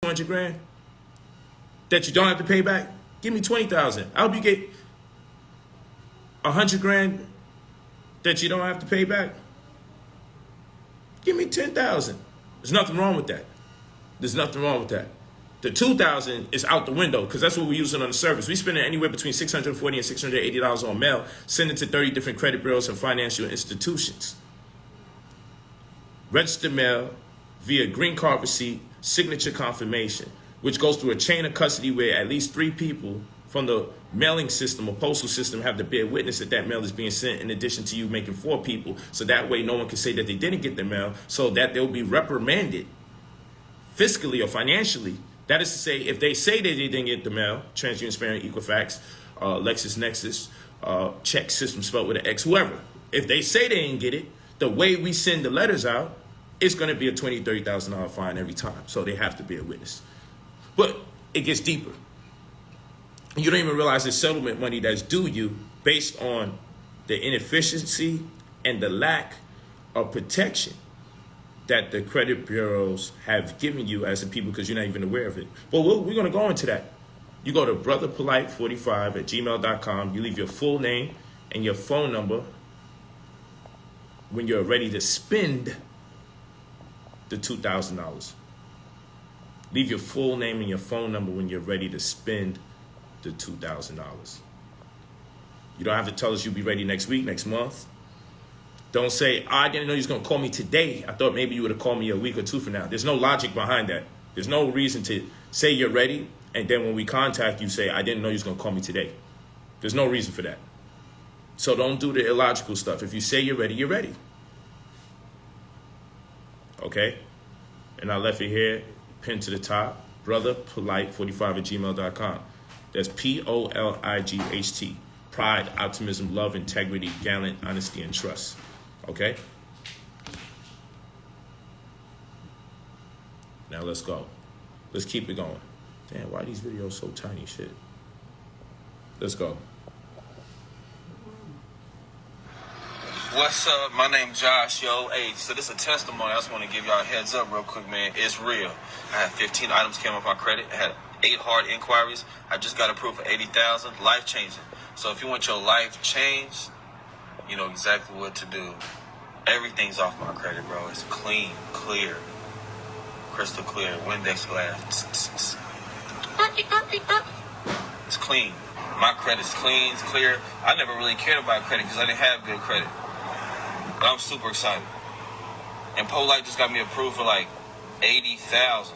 200 grand that you don't have to pay back? Give me 20,000. I hope you get 100 grand that you don't have to pay back. Give me 10,000. There's nothing wrong with that. There's nothing wrong with that. The 2,000 is out the window because that's what we're using on the service. We spend anywhere between $640 and $680 on mail, send it to 30 different credit bureaus and financial institutions. Registered mail via green card receipt, signature confirmation, which goes through a chain of custody where at least 3 people from the mailing system or postal system have to bear witness that that mail is being sent, in addition to you making 4 people. So that way no one can say that they didn't get the mail, so that they'll be reprimanded fiscally or financially. That is to say, if they say that they didn't get the mail, TransUnion, Equifax, LexisNexis, check system spelled with an X, whoever, if they say they didn't get it, the way we send the letters out, it's going to be a $20,000, $30,000 fine every time. So they have to be a witness. But it gets deeper. You don't even realize the settlement money that's due you based on the inefficiency and the lack of protection that the credit bureaus have given you as a people, because you're not even aware of it. But we're going to go into that. You go to brotherpolite45@gmail.com. You leave your full name and your phone number when you're ready to spend the $2,000. Leave your full name and your phone number when you're ready to spend the $2,000. You don't have to tell us you'll be ready next week, next month. Don't say, I didn't know you was going to call me today. I thought maybe you would have called me a week or 2 from now. There's no logic behind that. There's no reason to say you're ready, and then when we contact you, say, I didn't know you was going to call me today. There's no reason for that. So don't do the illogical stuff. If you say you're ready, you're ready. Okay? And I left it here, pinned to the top, brotherpolite45@gmail.com. That's POLIGHT. Pride, optimism, love, integrity, gallant, honesty, and trust. Okay? Now let's go. Let's keep it going. Damn, why are these videos so tiny? Shit. Let's go. What's up? My name's Josh, yo. Hey, so this is a testimony. I just want to give y'all a heads up real quick, man. It's real. I had 15 items came off my credit. I had 8 hard inquiries. I just got approved for $80,000. Life changing. So if you want your life changed, you know exactly what to do. Everything's off my credit, bro. It's clean, clear, crystal clear, Windex glass. It's clean. My credit's clean, it's clear. I never really cared about credit because I didn't have good credit. But I'm super excited. And Polight just got me approved for like $80,000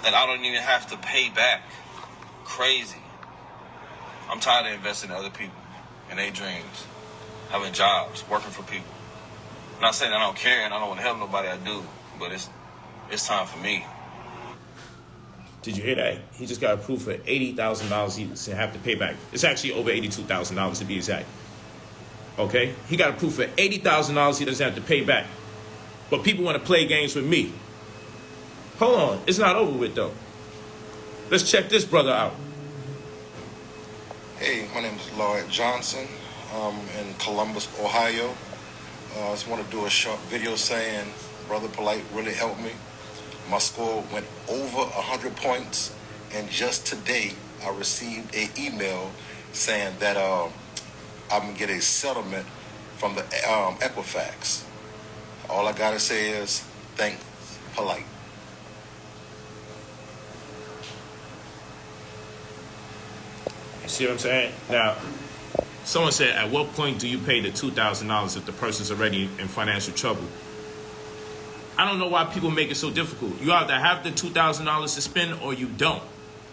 that I don't even have to pay back. Crazy. I'm tired of investing in other people and their dreams, having jobs, working for people. I'm not saying I don't care and I don't want to help nobody, I do, but it's time for me. Did you hear that? He just got approved for $80,000 he doesn't have to pay back. It's actually over $82,000 to be exact. Okay? He got approved for $80,000 he doesn't have to pay back. But people want to play games with me. Hold on. It's not over with, though. Let's check this brother out. Hey, my name is Lloyd Johnson. I'm in Columbus, Ohio. I just want to do a short video saying Brother Polight really helped me. My score went over 100 points, and just today I received an email saying that I'm going to get a settlement from the Equifax. All I got to say is thanks, Polight. You see what I'm saying? Now, someone said, at what point do you pay the $2,000 if the person's already in financial trouble? I don't know why people make it so difficult. You either have the $2,000 to spend or you don't.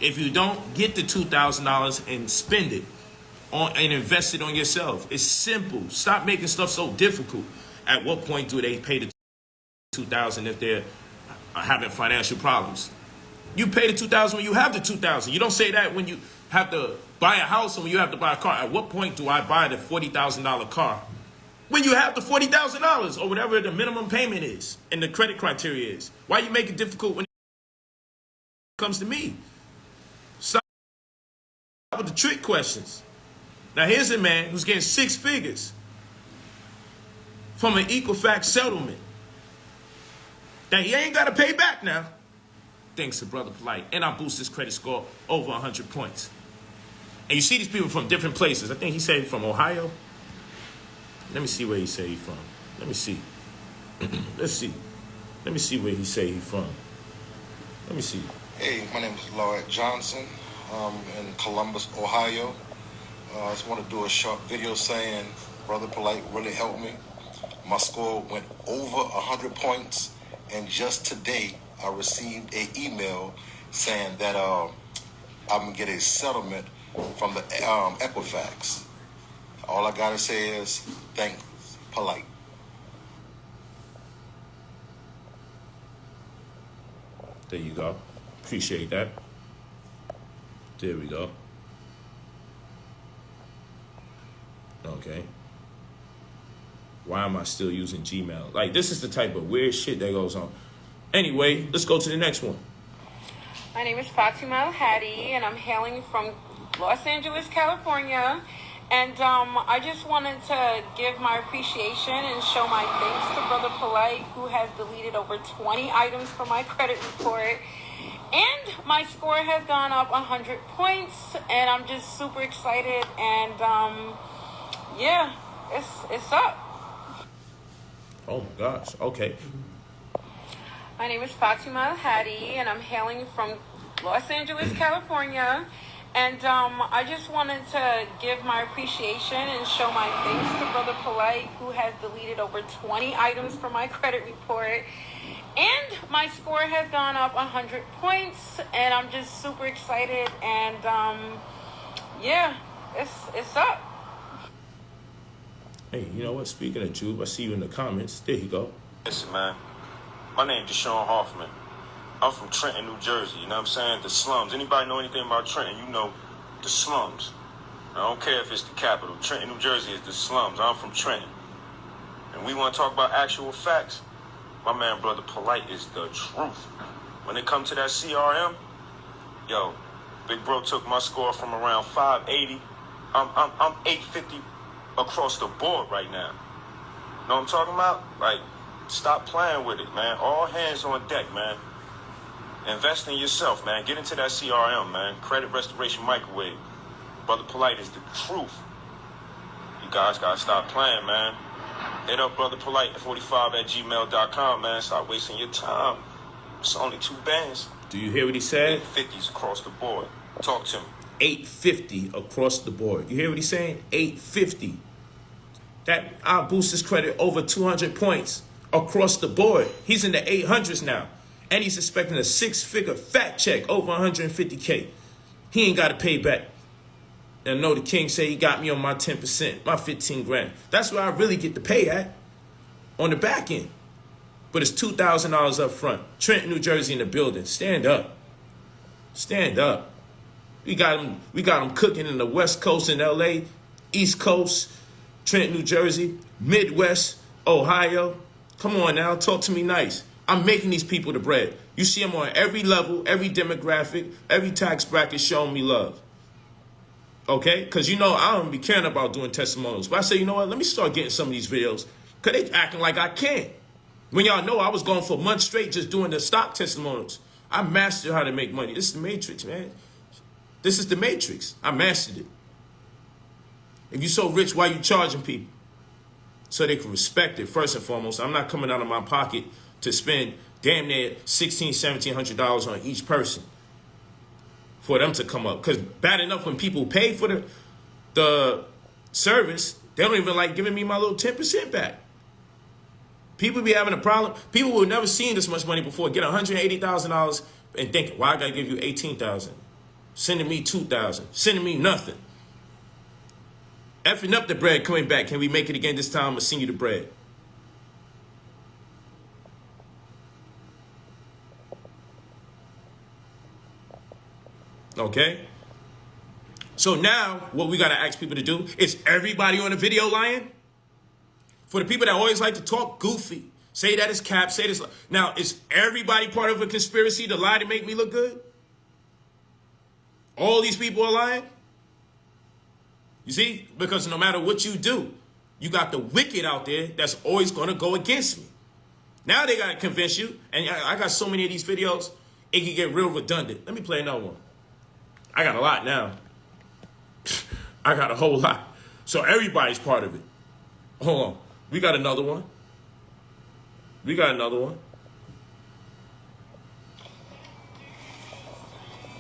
If you don't, get the $2,000 and spend it and invest it on yourself. It's simple. Stop making stuff so difficult. At what point do they pay the $2,000 if they're having financial problems? You pay the $2,000 when you have the $2,000. You don't say that when you have to buy a house or when you have to buy a car. At what point do I buy the $40,000 car? When you have the $40,000 or whatever the minimum payment is and the credit criteria is. Why you make it difficult when it comes to me? Stop with the trick questions. Now here's a man who's getting 6 figures from an Equifax settlement that he ain't got to pay back now. thanks to Brother Polight. And I boost his credit score over 100 points. And you see these people from different places. I think he said from Ohio. Let me see where he said he's from. Let me see. Let's see. Let me see where he say he's from. Let me see. Hey, my name is Lloyd Johnson. In Columbus, Ohio. I just want to do a short video saying Brother Polight really helped me. My score went over 100 points, and just today I received an email saying that I'm gonna get a settlement from the Equifax. All I gotta say is thanks, Polight. There you go. Appreciate that. There we go. Okay. Why am I still using Gmail? Like, this is the type of weird shit that goes on. Anyway, let's go to the next one. My name is Fatima Al-Hadi, and I'm hailing from Los Angeles, California. And I just wanted to give my appreciation and show my thanks to Brother Polight, who has deleted over 20 items from my credit report. And my score has gone up 100 points, and I'm just super excited. And yeah, it's up. Oh my gosh. Okay. My name is Fatima Al-Hadi, and I'm hailing from Los Angeles, California. And I just wanted to give my appreciation and show my thanks to Brother Polight, who has deleted over 20 items from my credit report. And my score has gone up 100 points, and I'm just super excited. And yeah, it's up. Hey, you know what? Speaking of Jube, I see you in the comments. There you go. Listen, man. My name is Deshaun Hoffman. I'm from Trenton, New Jersey. You know what I'm saying? The slums. Anybody know anything about Trenton? You know the slums. I don't care if it's the capital. Trenton, New Jersey is the slums. I'm from Trenton. And we want to talk about actual facts. My man, Brother Polight, is the truth. When it comes to that CRM, yo, Big Bro took my score from around 580. I'm 850 across the board right now. Know what I'm talking about? Like, stop playing with it, man. All hands on deck, man. Invest in yourself, man. Get into that CRM, man. Credit Restoration Microwave. Brother Polight is the truth. You guys gotta stop playing, man. Hit up Brother Polight 45@gmail.com, man. Stop wasting your time. It's only 2 bands. Do you hear what he said? 50s across the board. Talk to me. 850 across the board. You hear what he's saying? 850. That I'll boost his credit over 200 points across the board. He's in the 800s now. And he's expecting a 6-figure fat check over 150K. He ain't got to pay back. And I know the king say he got me on my 10%, my 15 grand. That's where I really get the pay at, on the back end. But it's $2,000 up front. Trenton, New Jersey in the building. Stand up. Stand up. We got him cooking in the West Coast in LA, East Coast, Trenton, New Jersey, Midwest, Ohio. Come on now, talk to me nice. I'm making these people the bread. You see them on every level, every demographic, every tax bracket showing me love. Okay? Because you know I don't be caring about doing testimonials. But I say, you know what? Let me start getting some of these videos. Because they acting like I can't. When y'all know I was going for months straight just doing the stock testimonials. I mastered how to make money. This is the matrix, man. This is the matrix. I mastered it. If you're so rich, why you charging people? So they can respect it, first and foremost. I'm not coming out of my pocket to spend damn near $1,600, $1,700 on each person for them to come up. Because bad enough when people pay for the service, they don't even like giving me my little 10% back. People be having a problem. People who have never seen this much money before get $180,000 and think, why I got to give you $18,000? Sending me $2,000. Sending me nothing. Effing up the bread coming back. Can we make it again this time? I'll send you the bread. Okay? So now, what we got to ask people to do is everybody on the video lying? For the people that always like to talk goofy, say that it's cap, say this. Now, is everybody part of a conspiracy to lie to make me look good? All these people are lying? You see? Because no matter what you do, you got the wicked out there that's always going to go against me. Now they got to convince you, and I got so many of these videos, it can get real redundant. Let me play another one. I got a lot now. I got a whole lot. So everybody's part of it. Hold on. We got another one. We got another one.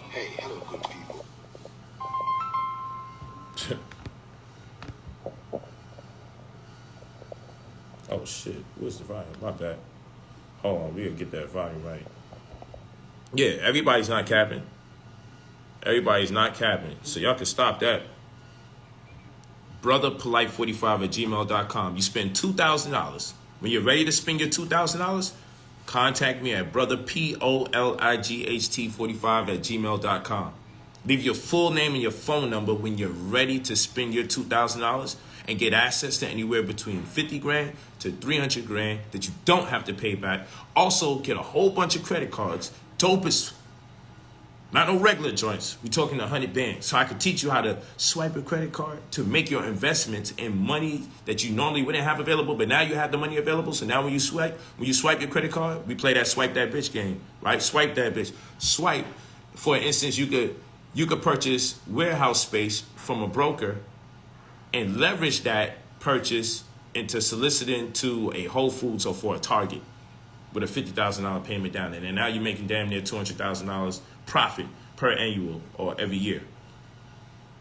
Hey, hello, good people. Oh, shit. Where's the volume? My bad. Hold on. We gotta get that volume right. Yeah, everybody's not capping. Everybody's not capping. So y'all can stop that. brotherpolight45@gmail.com. You spend $2,000. When you're ready to spend your $2,000, contact me at brotherpolight45@gmail.com. Leave your full name and your phone number when you're ready to spend your $2,000 and get access to anywhere between 50 grand to 300 grand that you don't have to pay back. Also, get a whole bunch of credit cards. Dopest. Not no regular joints. We're talking 100 bands. So I could teach you how to swipe a credit card to make your investments in money that you normally wouldn't have available, but now you have the money available. So now when you swipe your credit card, we play that swipe that bitch game, right? Swipe that bitch. Swipe. For instance, you could purchase warehouse space from a broker and leverage that purchase into soliciting to a Whole Foods or for a Target with a $50,000 payment down there. And now you're making damn near $200,000 profit per annual or every year.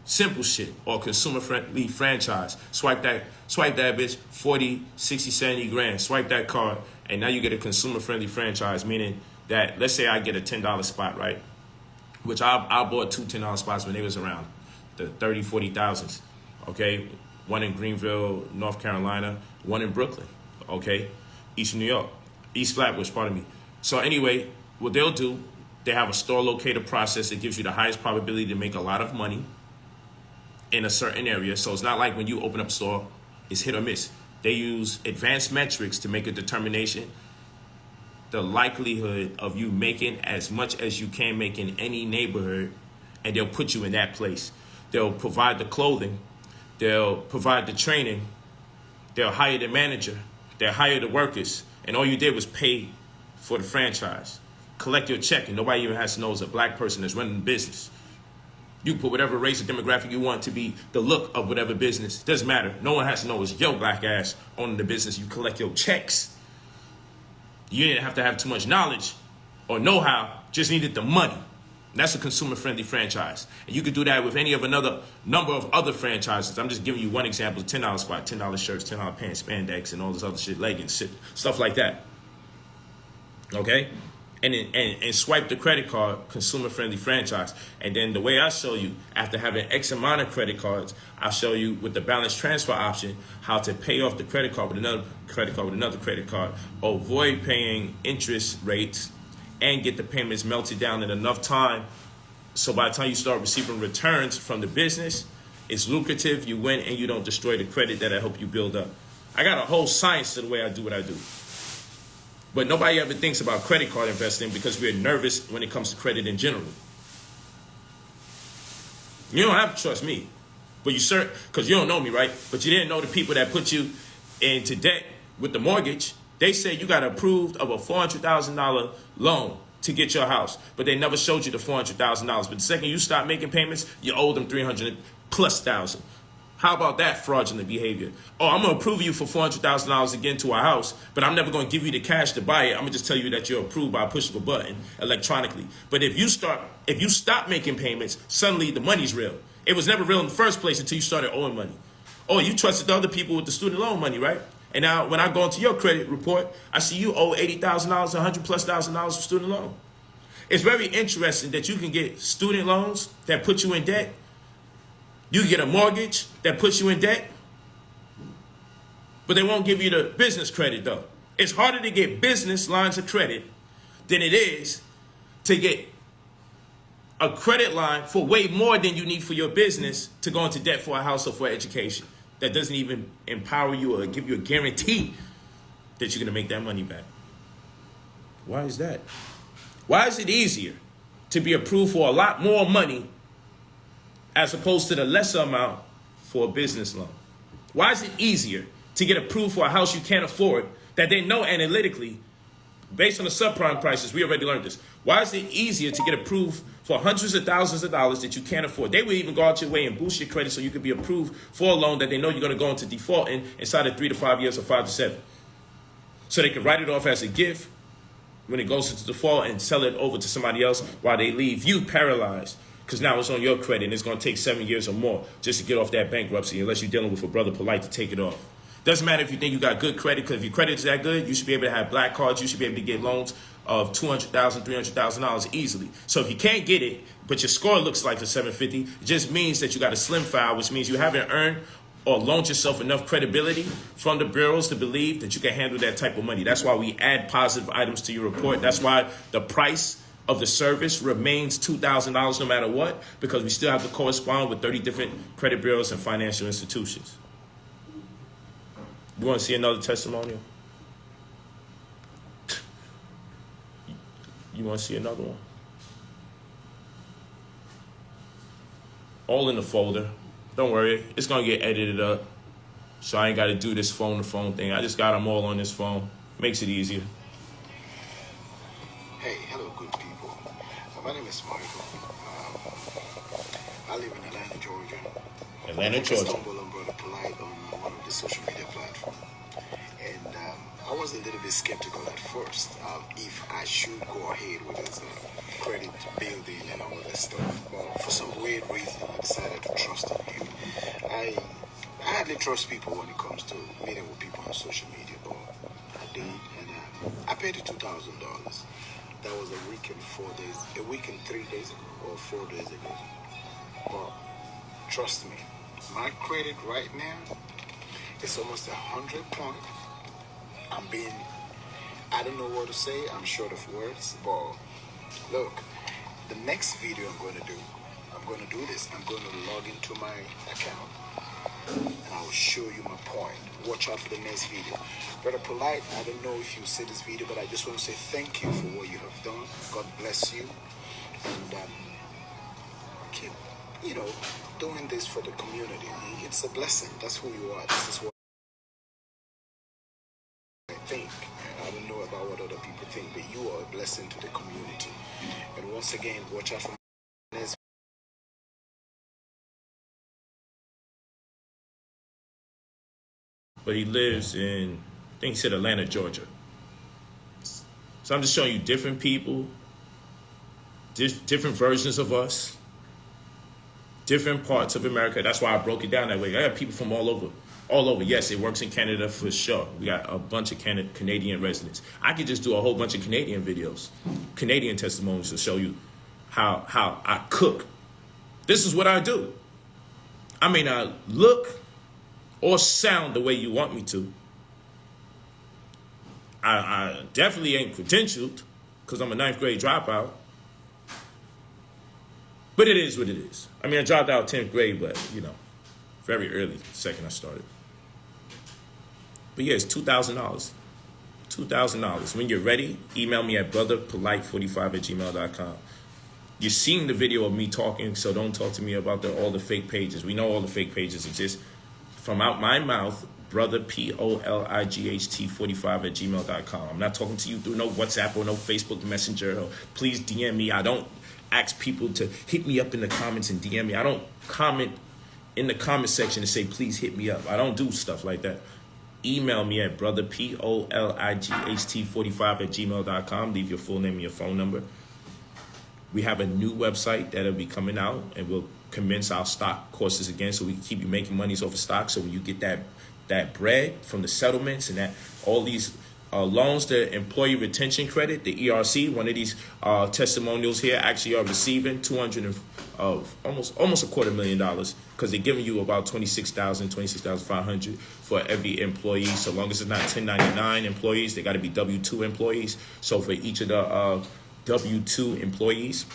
Simple shit. Or consumer-friendly franchise. Swipe that bitch, 40, 60, 70 grand. Swipe that card, and now you get a consumer-friendly franchise, meaning that, let's say I get a $10 spot, right? Which I bought two $10 spots when they was around the 30, 40,000s, okay? One in Greenville, North Carolina, one in Brooklyn, okay? East New York. East Flatbush, pardon me. So anyway, what they'll do, they have a store locator process that gives you the highest probability to make a lot of money in a certain area. So it's not like when you open up a store, it's hit or miss. They use advanced metrics to make a determination, the likelihood of you making as much as you can make in any neighborhood, and they'll put you in that place. They'll provide the clothing, they'll provide the training, they'll hire the manager, they'll hire the workers, and all you did was pay for the franchise. Collect your check, and nobody even has to know it's a black person that's running the business. You put whatever race or demographic you want to be the look of whatever business. Doesn't matter. No one has to know it's your black ass owning the business. You collect your checks. You didn't have to have too much knowledge or know-how. Just needed the money. And that's a consumer-friendly franchise. And you could do that with any of another number of other franchises. I'm just giving you one example. $10 spot, $10 shirts, $10 pants, spandex, and all this other shit, leggings, shit, stuff like that. Okay? And swipe the credit card, consumer-friendly franchise. And then the way I show you, after having X amount of credit cards, I'll show you with the balance transfer option how to pay off the credit card with another credit card with another credit card, avoid paying interest rates, and get the payments melted down in enough time so by the time you start receiving returns from the business, it's lucrative, you win, and you don't destroy the credit that I hope you build up. I got a whole science to the way I do what I do. But nobody ever thinks about credit card investing because we're nervous when it comes to credit in general. You don't have to trust me, but you because you don't know me, right? But you didn't know the people that put you into debt with the mortgage. They say you got approved of a $400,000 loan to get your house, but they never showed you the $400,000. But the second you start making payments, you owe them $300,000+. How about that fraudulent behavior? Oh, I'm going to approve you for $400,000 to get into our house, but I'm never going to give you the cash to buy it. I'm going to just tell you that you're approved by a push of a button electronically. But if you stop making payments, suddenly the money's real. It was never real in the first place until you started owing money. Oh, you trusted the other people with the student loan money, right? And now when I go into your credit report, I see you owe $80,000, $100,000+ for student loan. It's very interesting that you can get student loans that put you in debt. You get a mortgage that puts you in debt, but they won't give you the business credit, though. It's harder to get business lines of credit than it is to get a credit line for way more than you need for your business to go into debt for a house or for education. That doesn't even empower you or give you a guarantee that you're going to make that money back. Why is that? Why is it easier to be approved for a lot more money as opposed to the lesser amount for a business loan? Why is it easier to get approved for a house you can't afford that they know analytically, based on the subprime prices, we already learned this, Why is it easier to get approved for hundreds of thousands of dollars that you can't afford? They would even go out your way and boost your credit so you could be approved for a loan that they know you're going to go into default inside of 3 to 5 years or 5 to 7. So they can write it off as a gift when it goes into default and sell it over to somebody else while they leave you paralyzed. Because now it's on your credit and it's going to take 7 years or more just to get off that bankruptcy unless you're dealing with a brother Polight to take it off. Doesn't matter if you think you got good credit, because if your credit is that good, you should be able to have black cards. You should be able to get loans of $200,000, $300,000 easily. So if you can't get it, but your score looks like a 750, it just means that you got a slim file, which means you haven't earned or loaned yourself enough credibility from the bureaus to believe that you can handle that type of money. That's why we add positive items to your report. That's why the price of the service remains $2,000 no matter what, because we still have to correspond with 30 different credit bureaus and financial institutions. You want to see another testimonial? You want to see another one? All in the folder. Don't worry, it's going to get edited up. So I ain't got to do this phone-to-phone thing. I just got them all on this phone. Makes it easier. Hey, hello, good people. My name is Michael. I live in Atlanta, Georgia. Atlanta, I Georgia. stumbled on Brother Polight on one of the social media platforms. And I was a little bit skeptical at first if I should go ahead with his credit building and all that stuff. But for some weird reason, I decided to trust in him. I hardly trust people when it comes to meeting with people on social media, but I did. And I paid the $2,000. That was a week and 3 days ago, or 4 days ago. But trust me, my credit right now is almost 100 points. I don't know what to say. I'm short of words. But look, the next video I'm going to do this. I'm going to log into my account and I will show you my point. Watch out for the next video. Brother Polight, I don't know if you see this video, but I just want to say thank you for what you have done. God bless you. And keep, doing this for the community. It's a blessing. That's who you are. This is what I think. I don't know about what other people think, but you are a blessing to the community. And once again, watch out for the next. But he lives in, I think he said Atlanta, Georgia. So I'm just showing you different people, different versions of us, different parts of America. That's why I broke it down that way. I have people from all over. Yes, it works in Canada for sure. We got a bunch of Canadian residents. I could just do a whole bunch of Canadian videos, Canadian testimonies to show you how I cook. This is what I do. I may not look or sound the way you want me to. I definitely ain't credentialed because I'm a 9th grade dropout. But it is what it is. I mean, I dropped out 10th grade, but, very early, the second I started. But yeah, it's $2,000. $2,000. When you're ready, email me at brotherpolight45@gmail.com. You're seeing the video of me talking, so don't talk to me about all the fake pages. We know all the fake pages exist. From out my mouth, brotherpolight45@gmail.com. I'm not talking to you through no WhatsApp or no Facebook Messenger. Or please DM me. I don't ask people to hit me up in the comments and DM me. I don't comment in the comment section and say, please hit me up. I don't do stuff like that. Email me at brotherpolight45@gmail.com. Leave your full name and your phone number. We have a new website that'll be coming out, and we'll commence our stock courses again so we can keep you making monies off of stock. So when you get that bread from the settlements and that all these loans, the employee retention credit, the ERC, one of these testimonials here actually are receiving almost $250,000 because they're giving you about $26,500 for every employee. So long as it's not 1099 employees, they got to be W-2 employees. So for each of the W-2 employees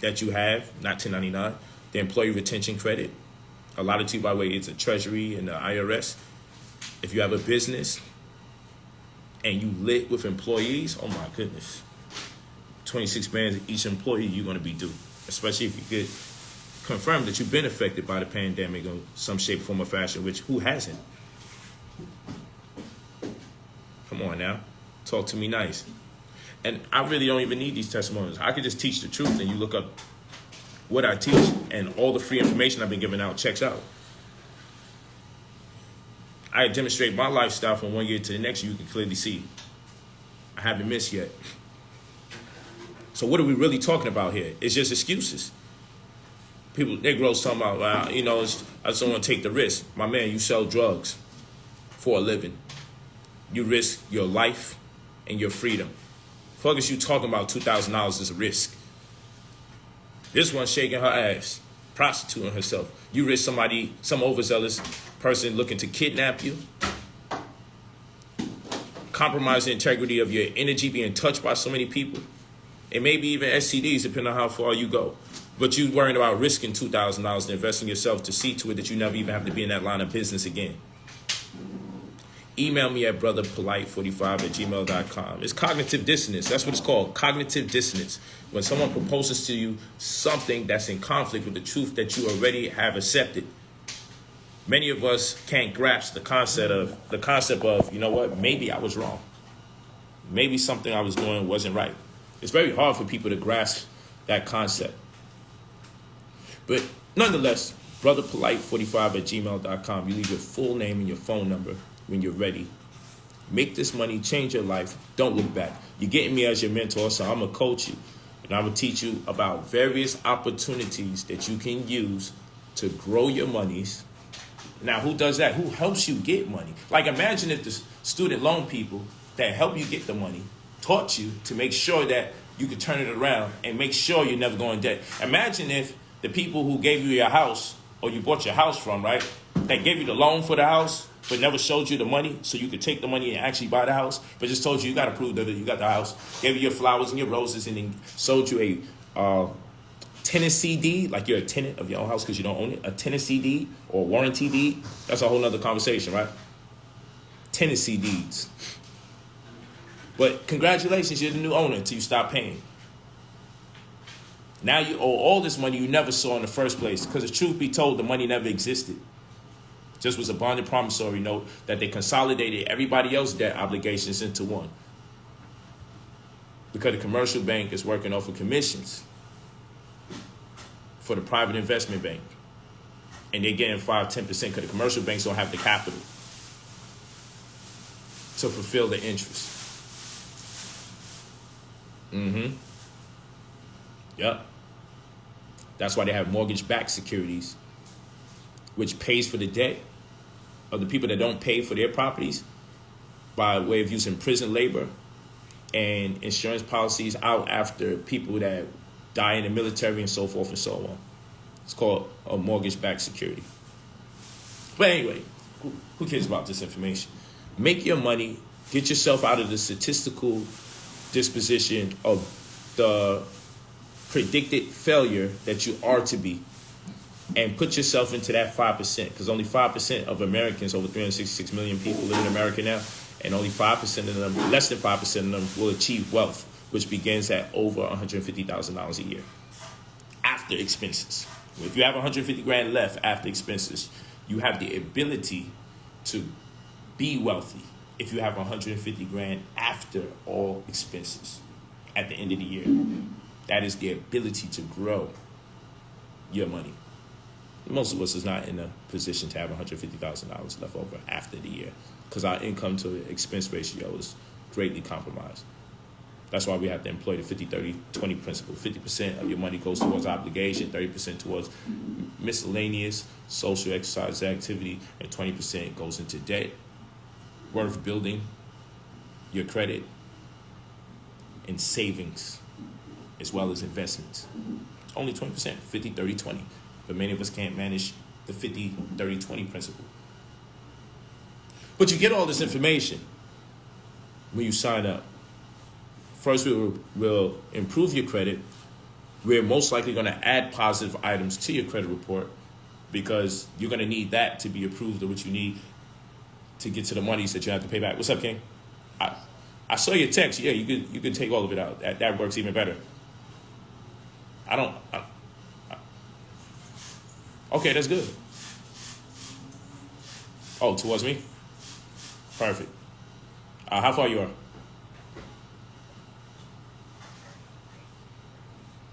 that you have, not 1099, the employee retention credit, allotted to you by way it's the Treasury and the IRS. If you have a business and you lit with employees, oh my goodness, 26 bands each employee you're going to be due, especially if you get confirmed that you've been affected by the pandemic in some shape, form, or fashion, which who hasn't? Come on now, talk to me nice. And I really don't even need these testimonials. I could just teach the truth, and you look up what I teach, and all the free information I've been giving out checks out. I demonstrate my lifestyle from one year to the next. You can clearly see I haven't missed yet. So what are we really talking about here? It's just excuses. People, Negroes talking about, I just don't want to take the risk. My man, you sell drugs for a living. You risk your life and your freedom. Fuck is you talking about $2,000 is a risk. This one shaking her ass, prostituting herself. You risk somebody, some overzealous person looking to kidnap you, compromise the integrity of your energy, being touched by so many people, and maybe even STDs, depending on how far you go. But you worrying about risking $2,000 and investing yourself to see to it that you never even have to be in that line of business again. Email me at brotherpolite45@gmail.com. It's cognitive dissonance. That's what it's called, cognitive dissonance. When someone proposes to you something that's in conflict with the truth that you already have accepted. Many of us can't grasp the concept of, you know what, maybe I was wrong. Maybe something I was doing wasn't right. It's very hard for people to grasp that concept. But nonetheless, brotherpolite45@gmail.com. You leave your full name and your phone number when you're ready. Make this money, change your life. Don't look back. You're getting me as your mentor, so I'm going to coach you. And I'm going to teach you about various opportunities that you can use to grow your monies. Now, who does that? Who helps you get money? Like, imagine if the student loan people that help you get the money taught you to make sure that you could turn it around and make sure you never go in debt. Imagine if the people who gave you your house, or you bought your house from, right, that gave you the loan for the house, but never showed you the money so you could take the money and actually buy the house, but just told you got to prove that you got the house, gave you your flowers and your roses, and then sold you a tenancy deed, like you're a tenant of your own house because you don't own it, a tenancy deed or warranty deed. That's a whole nother conversation, right? Tenancy deeds. But congratulations, you're the new owner until you stop paying. Now you owe all this money you never saw in the first place because the truth be told, the money never existed. Just was a bonded promissory note that they consolidated everybody else's debt obligations into one. Because the commercial bank is working off of commissions for the private investment bank. And they're getting 5-10% because the commercial banks don't have the capital to fulfill the interest. Yep. That's why they have mortgage-backed securities, which pays for the debt of the people that don't pay for their properties by way of using prison labor and insurance policies out after people that die in the military and so forth and so on. It's called a mortgage-backed security. But anyway, who cares about this information? Make your money, get yourself out of the statistical disposition of the predicted failure that you are to be, and put yourself into that 5%, because only 5% of Americans, over 366 million people live in America now, and only 5% of them, less than 5% of them will achieve wealth, which begins at over $150,000 a year after expenses. If you have 150 grand left after expenses, you have the ability to be wealthy if you have 150 grand after all expenses at the end of the year. That is the ability to grow your money. Most of us is not in a position to have $150,000 left over after the year because our income to expense ratio is greatly compromised. That's why we have to employ the 50-30-20 principle. 50% of your money goes towards obligation, 30% towards miscellaneous social exercise activity, and 20% goes into debt, worth building your credit, and savings, as well as investments. Only 20%, 50-30-20. But many of us can't manage the 50-30-20 principle. But you get all this information when you sign up. First, we'll improve your credit. We're most likely going to add positive items to your credit report because you're going to need that to be approved of what you need to get to the monies that you have to pay back. What's up, King? I saw your text. Yeah, you could take all of it out. That works even better. Okay, that's good. Oh, towards me? Perfect. How far you are?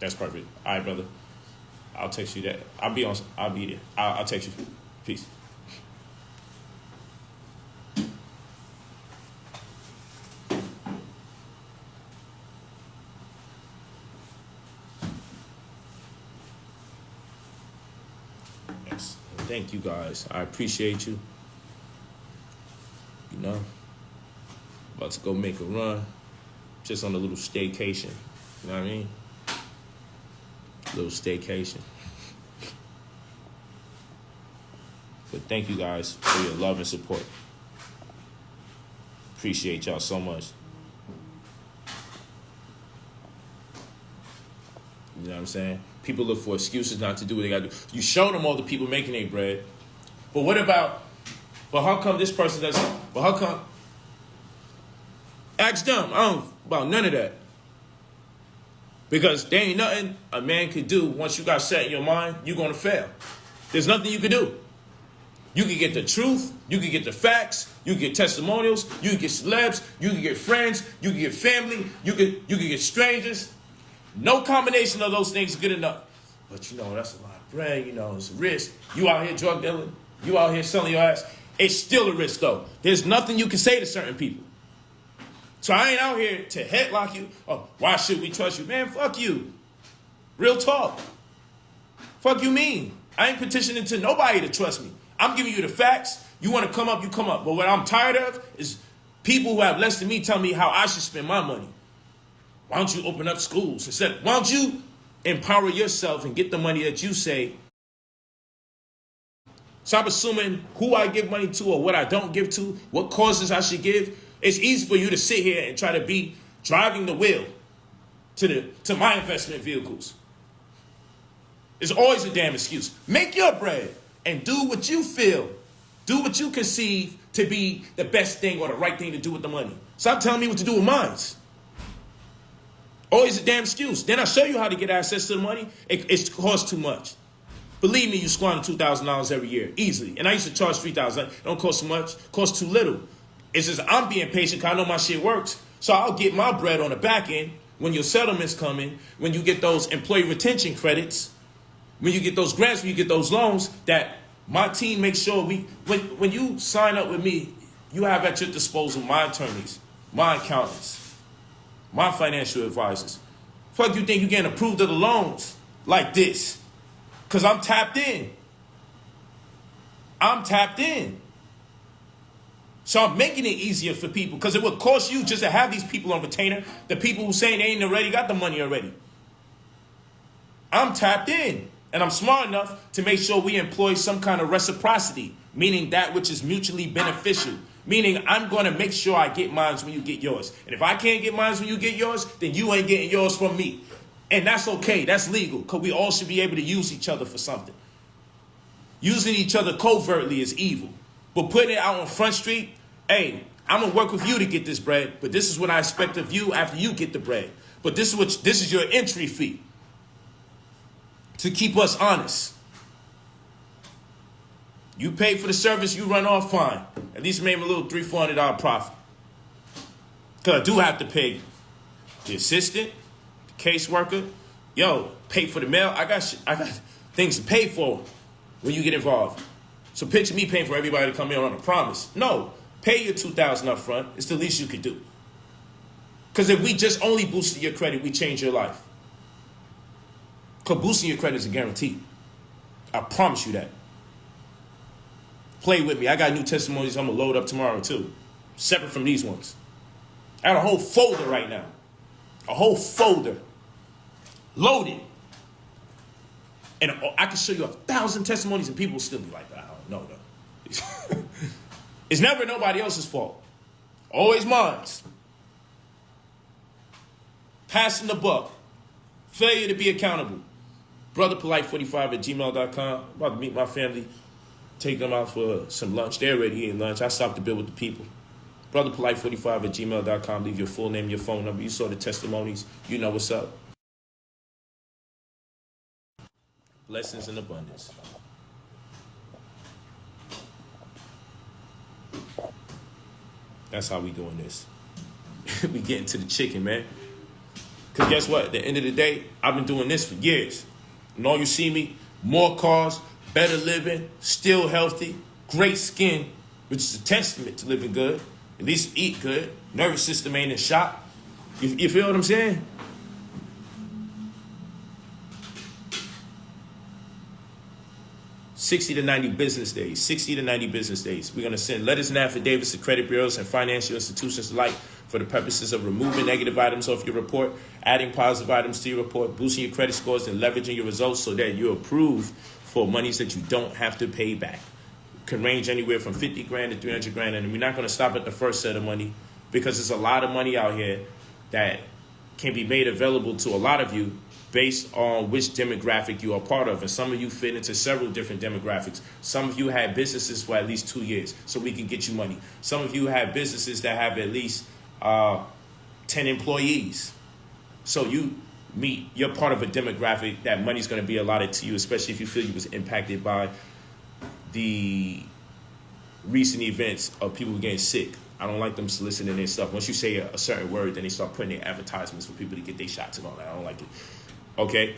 That's perfect. All right, brother. I'll text you that. I'll be there. I'll text you. Peace. Yes. Thank you guys. I appreciate you. You know, about to go make a run. Just on a little staycation. You know what I mean? Little staycation. But thank you guys for your love and support. Appreciate y'all so much. You know what I'm saying? People look for excuses not to do what they gotta do. You show them all the people making their bread. But what about, well, how come this person doesn't? Well, how come? Ask them. I don't about none of that. Because there ain't nothing a man could do once you got set in your mind, you're going to fail. There's nothing you can do. You can get the truth. You can get the facts. You can get testimonials. You can get celebs. You can get friends. You can get family. You can get strangers. No combination of those things is good enough. But, you know, that's a lot of bread. You know, it's a risk. You out here drug dealing. You out here selling your ass. It's still a risk, though. There's nothing you can say to certain people. So I ain't out here to headlock you. Oh, why should we trust you? Man, fuck you. Real talk. Fuck you mean. I ain't petitioning to nobody to trust me. I'm giving you the facts. You want to come up, you come up. But what I'm tired of is people who have less than me tell me how I should spend my money. Why don't you open up schools? Instead, why don't you empower yourself and get the money that you say? Stop assuming who I give money to or what I don't give to, what causes I should give. It's easy for you to sit here and try to be driving the wheel to my investment vehicles. It's always a damn excuse. Make your bread and do what you feel. Do what you conceive to be the best thing or the right thing to do with the money. Stop telling me what to do with mine. Always a damn excuse. Then I show you how to get access to the money. It costs too much. Believe me, you squander $2,000 every year, easily. And I used to charge $3,000. It don't cost too much. It costs too little. It's just I'm being patient because I know my shit works. So I'll get my bread on the back end when your settlements come in, when you get those employee retention credits, when you get those grants, when you get those loans, that my team makes sure when you sign up with me, you have at your disposal my attorneys, my accountants, my financial advisors. Fuck you think you getting approved of the loans like this? Because I'm tapped in. I'm tapped in. So I'm making it easier for people because it would cost you just to have these people on retainer. The people who saying they ain't already got the money already. I'm tapped in and I'm smart enough to make sure we employ some kind of reciprocity, meaning that which is mutually beneficial. Meaning I'm going to make sure I get mine when you get yours. And if I can't get mine when you get yours, then you ain't getting yours from me. And that's okay. That's legal because we all should be able to use each other for something. Using each other covertly is evil. But putting it out on Front Street, hey, I'm going to work with you to get this bread, but this is what I expect of you after you get the bread. But this is your entry fee to keep us honest. You pay for the service, you run off fine. At least make a little $300-400 profit. Because I do have to pay the assistant, the caseworker. Yo, pay for the mail. I got things to pay for when you get involved. So picture me paying for everybody to come in on a promise. No, pay your $2,000 up front. It's the least you could do. Because if we just only boosted your credit, we change your life. Because boosting your credit is a guarantee. I promise you that. Play with me. I got new testimonials I'm going to load up tomorrow too. Separate from these ones. I got a whole folder right now. A whole folder. Loaded. And I can show you 1,000 testimonies and people will still be like, I don't know though. It's never nobody else's fault. Always mine. Passing the buck. Failure to be accountable. BrotherPolight45@gmail.com. About to meet my family. Take them out for some lunch. They're already eating lunch. I stopped the bill with the people. BrotherPolight45@gmail.com. Leave your full name, your phone number. You saw the testimonies. You know what's up. Blessings in abundance. That's how we doing this. We getting to the chicken, man. Because guess what? At the end of the day, I've been doing this for years. And all you see me, more cars, better living, still healthy, great skin, which is a testament to living good. At least eat good. Nervous system ain't in shock. You feel what I'm saying? $60 to 90 business days. 60 to 90 business days. We're going to send letters and affidavits to credit bureaus and financial institutions alike for the purposes of removing negative items off your report, adding positive items to your report, boosting your credit scores, and leveraging your results so that you're approved for monies that you don't have to pay back. Can range anywhere from 50 grand to 300 grand. And we're not going to stop at the first set of money because there's a lot of money out here that can be made available to a lot of you based on which demographic you are part of. And some of you fit into several different demographics. Some of you had businesses for at least 2 years, so we can get you money. Some of you have businesses that have at least 10 employees. So you're part of a demographic that money's going to be allotted to you, especially if you feel you was impacted by the recent events of people getting sick. I don't like them soliciting their stuff. Once you say a certain word, then they start putting their advertisements for people to get their shots and all that. I don't like it. Okay?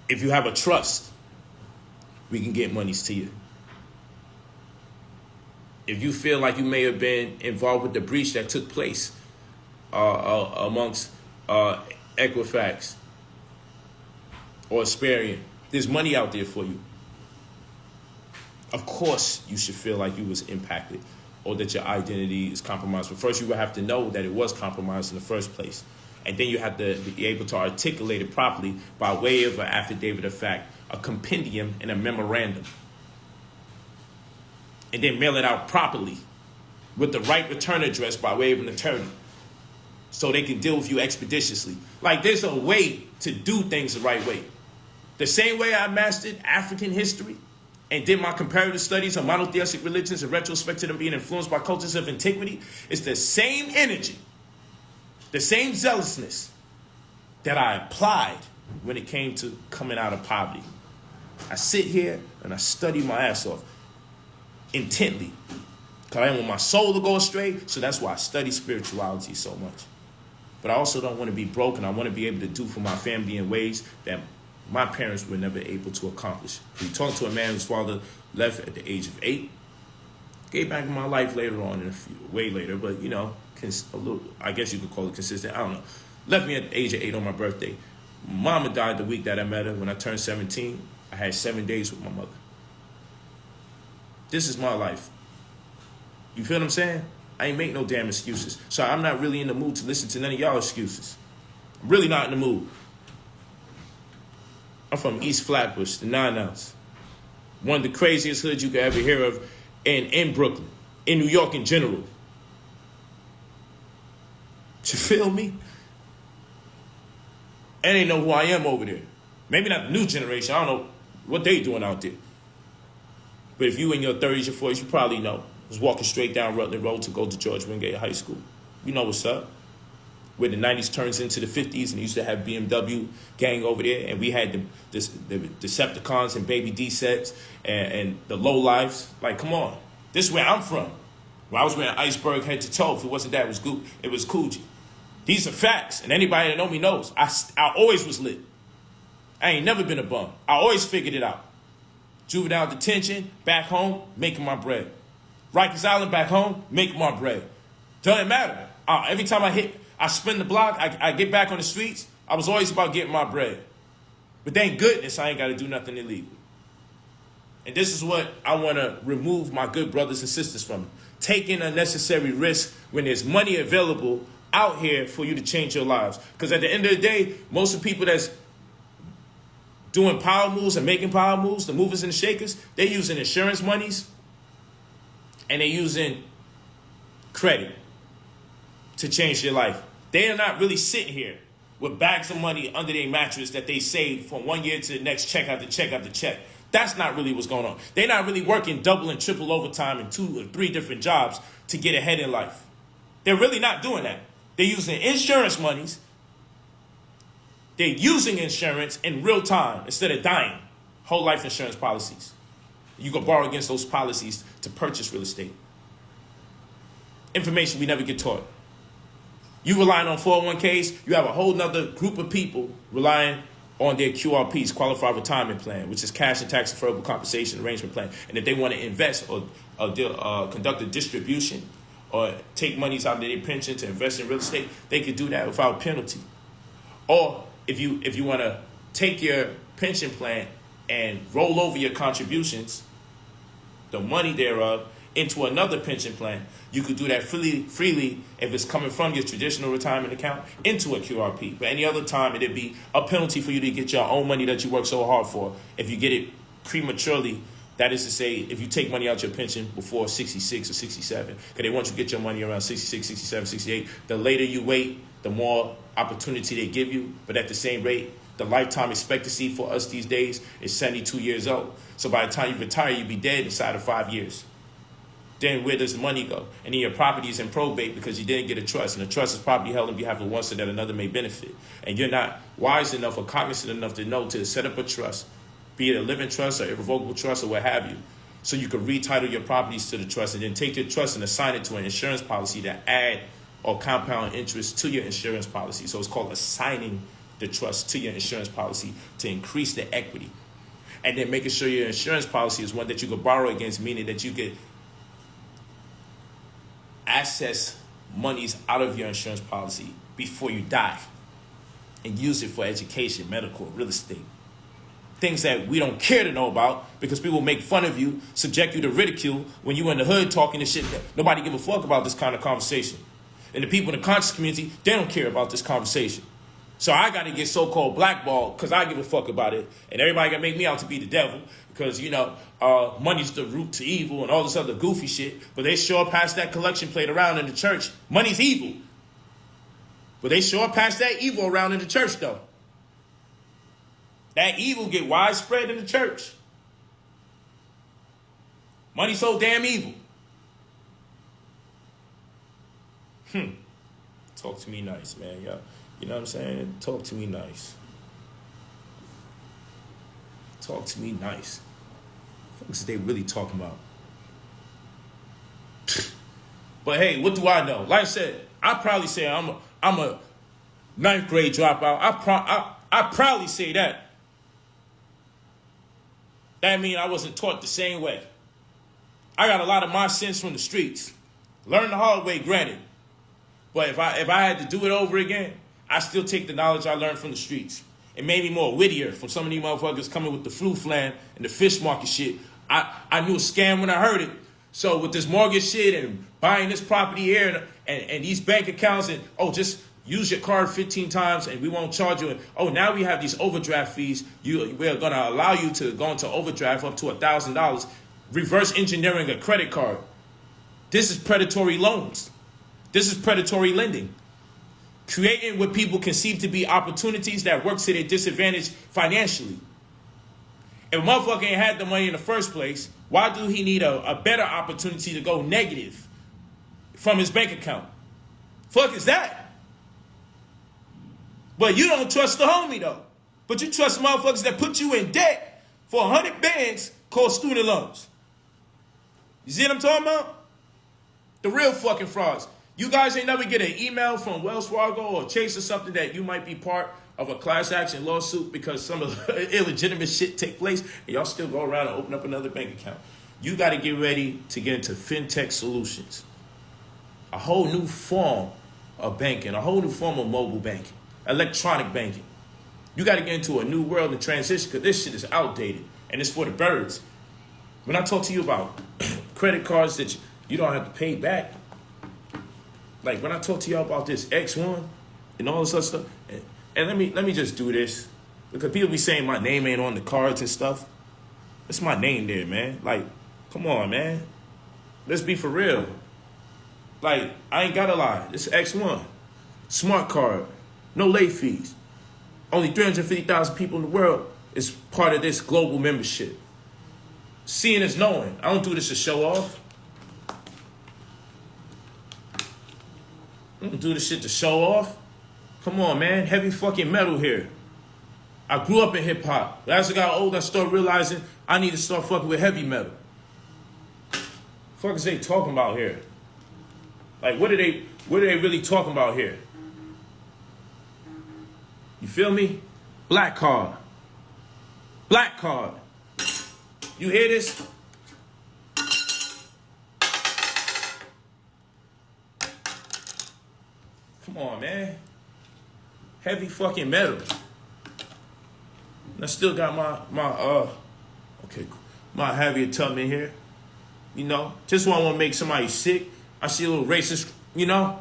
If you have a trust, we can get monies to you. If you feel like you may have been involved with the breach that took place amongst Equifax or Experian, there's money out there for you. Of course, you should feel like you was impacted or that your identity is compromised. But first, you would have to know that it was compromised in the first place. And then you have to be able to articulate it properly by way of an affidavit of fact, a compendium, and a memorandum. And then mail it out properly with the right return address by way of an attorney so they can deal with you expeditiously. Like, there's a way to do things the right way. The same way I mastered African history and did my comparative studies on monotheistic religions in retrospect to them being influenced by cultures of antiquity, it's the same energy, the same zealousness that I applied when it came to coming out of poverty. I sit here and I study my ass off intently because I don't want my soul to go astray, so that's why I study spirituality so much. But I also don't want to be broken. I want to be able to do for my family in ways that my parents were never able to accomplish. We talked to a man whose father left at the age of 8. Gave back in my life later on, way later, but a little, I guess you could call it consistent. I don't know. Left me at the age of 8 on my birthday. Mama died the week that I met her. When I turned 17, I had 7 days with my mother. This is my life. You feel what I'm saying? I ain't make no damn excuses. So I'm not really in the mood to listen to none of y'all excuses. I'm really not in the mood. I'm from East Flatbush, the 9 ounce. One of the craziest hoods you could ever hear of in Brooklyn, in New York in general. You feel me? And they know who I am over there. Maybe not the new generation. I don't know what they doing out there. But if you in your 30s, your 40s, you probably know. I was walking straight down Rutland Road to go to George Wingate High School. You know what's up. Where the 90s turns into the 50s, and they used to have BMW gang over there, and we had the Decepticons and Baby D sets and the low lives. Like, come on. This is where I'm from. Where I was wearing iceberg head to toe. If it wasn't that, it was Coogee. These are facts, and anybody that know me knows. I always was lit. I ain't never been a bum. I always figured it out. Juvenile detention, back home, making my bread. Rikers Island, back home, making my bread. Doesn't matter. Every time I spin the block, I get back on the streets, I was always about getting my bread. But thank goodness I ain't got to do nothing illegal. And this is what I want to remove my good brothers and sisters from. Taking unnecessary risks when there's money available out here for you to change your lives. Because at the end of the day, most of the people that's doing power moves and making power moves, the movers and the shakers, they're using insurance monies and they're using credit to change their life. They are not really sitting here with bags of money under their mattress that they saved from 1 year to the next, check after check after check. That's not really what's going on. They're not really working double and triple overtime in 2 or 3 different jobs to get ahead in life. They're really not doing that. They're using insurance monies. They're using insurance in real time instead of dying. Whole life insurance policies. You can borrow against those policies to purchase real estate. Information we never get taught. You relying on 401ks, you have a whole nother group of people relying on their QRPs, Qualified Retirement Plan, which is cash and tax deferrable compensation arrangement plan. And if they want to invest or conduct a distribution or take monies out of their pension to invest in real estate, they could do that without penalty. Or if you want to take your pension plan and roll over your contributions, the money thereof, into another pension plan, you could do that freely if it's coming from your traditional retirement account into a QRP. But any other time, it'd be a penalty for you to get your own money that you work so hard for if you get it prematurely. That is to say, if you take money out your pension before 66 or 67, because they want you to get your money around 66, 67, 68. The later you wait, the more opportunity they give you. But at the same rate, the lifetime expectancy for us these days is 72 years old. So by the time you retire, you'll be dead inside of 5 years. Then where does the money go? And then your property is in probate because you didn't get a trust. And the trust is property held on behalf of one so that another may benefit. And you're not wise enough or cognizant enough to know to set up a trust, be it a living trust or irrevocable trust or what have you, so you can retitle your properties to the trust and then take your trust and assign it to an insurance policy to add or compound interest to your insurance policy. So it's called assigning the trust to your insurance policy to increase the equity. And then making sure your insurance policy is one that you could borrow against, meaning that you could access monies out of your insurance policy before you die and use it for education, medical, real estate. Things that we don't care to know about because people make fun of you, subject you to ridicule when you in the hood talking this shit. Nobody give a fuck about this kind of conversation. And the people in the conscious community, they don't care about this conversation. So I got to get so-called blackballed because I give a fuck about it. And everybody got to make me out to be the devil because, money's the root to evil and all this other goofy shit. But they sure pass that collection plate around in the church. Money's evil. But they sure pass that evil around in the church, though. That evil get widespread in the church. Money's so damn evil. Talk to me nice, man. Yeah. You know what I'm saying? Talk to me nice. Talk to me nice. What is they really talking about? But hey, what do I know? Like I said, I probably say I'm a ninth grade dropout. I proudly say that. That means I wasn't taught the same way. I got a lot of my sins from the streets. Learned the hard way, granted. But if I had to do it over again, I still take the knowledge I learned from the streets. It made me more wittier from some of these motherfuckers coming with the flu flan and the fish market shit. I knew a scam when I heard it. So with this mortgage shit and buying this property here and these bank accounts and, just use your card 15 times and we won't charge you. And, now we have these overdraft fees. We're going to allow you to go into overdraft up to $1,000. Reverse engineering a credit card. This is predatory loans. This is predatory lending. Creating what people conceive to be opportunities that work to their disadvantage financially. If a motherfucker ain't had the money in the first place, why do he need a better opportunity to go negative from his bank account? Fuck is that? But you don't trust the homie, though. But you trust motherfuckers that put you in debt for 100 bands called student loans. You see what I'm talking about? The real fucking frauds. You guys ain't never get an email from Wells Fargo or Chase or something that you might be part of a class action lawsuit because some of the illegitimate shit take place and y'all still go around and open up another bank account. You got to get ready to get into fintech solutions. A whole new form of banking, a whole new form of mobile banking, electronic banking. You got to get into a new world and transition because this shit is outdated and it's for the birds. When I talk to you about credit cards that you don't have to pay back, like when I talk to y'all about this X1 and all this other stuff, and let me just do this because people be saying my name ain't on the cards and stuff. It's my name there, man. Like, come on, man. Let's be for real. Like, I ain't gotta lie. It's X1. Smart card. No late fees. Only 350,000 people in the world is part of this global membership. Seeing is knowing. I don't do this to show off. I don't do this shit to show off. Come on, man. Heavy fucking metal here. I grew up in hip hop. But as I got older, I started realizing I need to start fucking with heavy metal. Fuck is they talking about here? Like, what are they really talking about here? You feel me? Black card. Black card. You hear this? Come on, man. Heavy fucking metal. And I still got my heavier Tubman here. You know, just when I want to make somebody sick, I see a little racist, you know,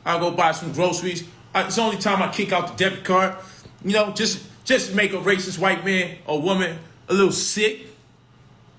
I'll go buy some groceries. It's the only time I kick out the debit card, you know, just make a racist white man or woman a little sick.